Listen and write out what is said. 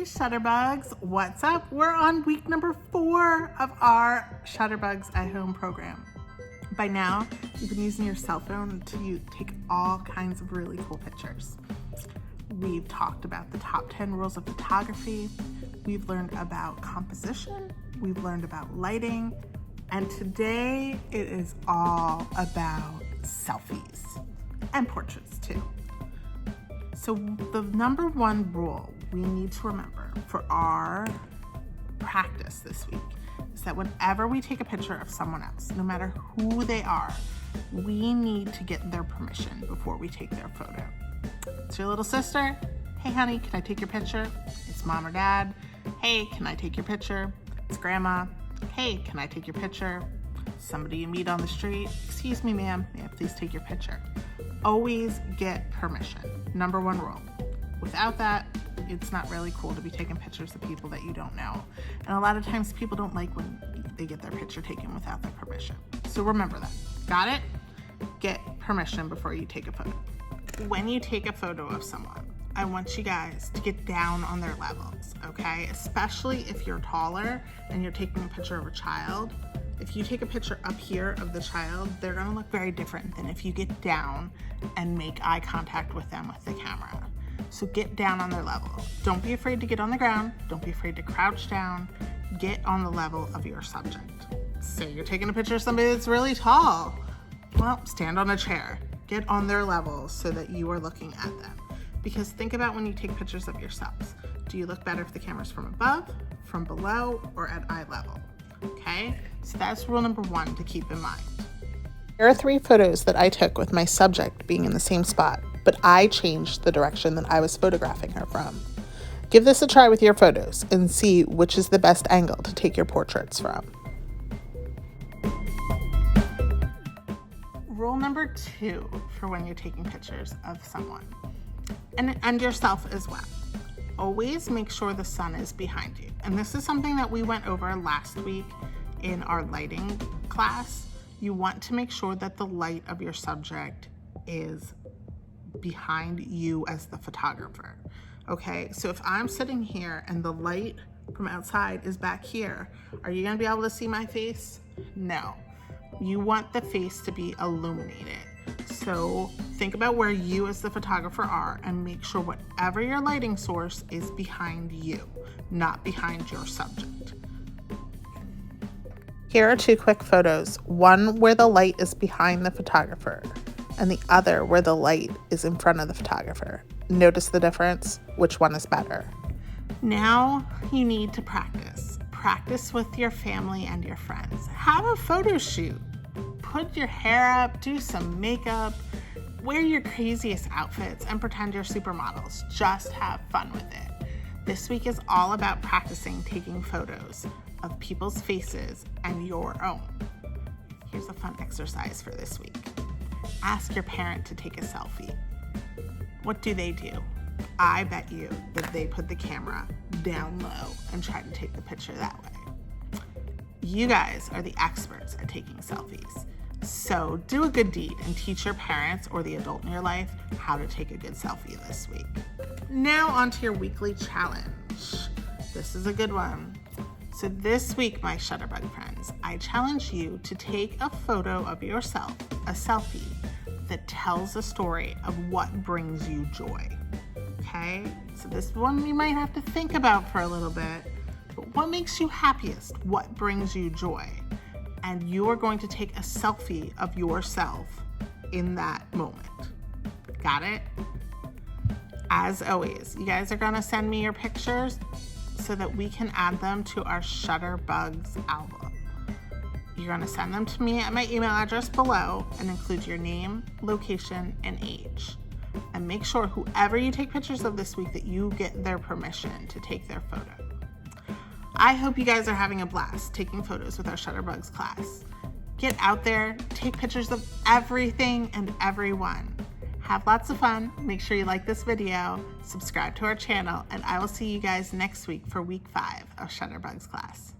Shutterbugs, what's up? We're on week number 4 of our Shutterbugs at Home program. By now, you've been using your cell phone to take all kinds of really cool pictures. We've talked about the top 10 rules of photography. We've learned about composition. We've learned about lighting. And today it is all about selfies and portraits too. So the number one rule we need to remember for our practice this week is that whenever we take a picture of someone else, no matter who they are, we need to get their permission before we take their photo. It's your little sister. Hey honey, can I take your picture? It's mom or dad. Hey, can I take your picture? It's grandma. Hey, can I take your picture? Somebody you meet on the street. Excuse me, ma'am. May I please take your picture? Always get permission. Number one rule. Without that, it's not really cool to be taking pictures of people that you don't know. And a lot of times people don't like when they get their picture taken without their permission. So remember that. Got it? Get permission before you take a photo. When you take a photo of someone, I want you guys to get down on their levels, okay? Especially if you're taller and you're taking a picture of a child. If you take a picture up here of the child, they're gonna look very different than if you get down and make eye contact with them with the camera. So get down on their level. Don't be afraid to get on the ground. Don't be afraid to crouch down. Get on the level of your subject. Say you're taking a picture of somebody that's really tall. Well, stand on a chair. Get on their level so that you are looking at them. Because think about when you take pictures of yourselves. Do you look better if the camera's from above, from below, or at eye level? Okay, so that's rule number 1 to keep in mind. Here are 3 photos that I took with my subject being in the same spot, but I changed the direction that I was photographing her from. Give this a try with your photos and see which is the best angle to take your portraits from. Rule number 2 for when you're taking pictures of someone and yourself as well. Always make sure the sun is behind you. And this is something that we went over last week in our lighting class. You want to make sure that the light of your subject is behind you as the photographer. Okay, so if I'm sitting here and the light from outside is back here, are you gonna be able to see my face? No. You want the face to be illuminated. So think about where you as the photographer are and make sure whatever your lighting source is behind you, not behind your subject. Here are 2 quick photos, one where the light is behind the photographer and the other where the light is in front of the photographer. Notice the difference? Which one is better? Now you need to practice. Practice with your family and your friends. Have a photo shoot. Put your hair up, do some makeup, wear your craziest outfits, and pretend you're supermodels. Just have fun with it. This week is all about practicing taking photos of people's faces and your own. Here's a fun exercise for this week. Ask your parent to take a selfie. What do? I bet you that they put the camera down low and try to take the picture that way. You guys are the experts at taking selfies. So do a good deed and teach your parents or the adult in your life how to take a good selfie this week. Now on to your weekly challenge. This is a good one. So this week, my Shutterbug friends, I challenge you to take a photo of yourself, a selfie, that tells a story of what brings you joy. Okay? So this one you might have to think about for a little bit. But what makes you happiest? What brings you joy? And you are going to take a selfie of yourself in that moment. Got it? As always, you guys are gonna send me your pictures so that we can add them to our Shutterbugs album. You're gonna send them to me at my email address below and include your name, location, and age. And make sure whoever you take pictures of this week that you get their permission to take their photo. I hope you guys are having a blast taking photos with our Shutterbugs class. Get out there, take pictures of everything and everyone. Have lots of fun. Make sure you like this video, subscribe to our channel, and I will see you guys next week for week 5 of Shutterbugs class.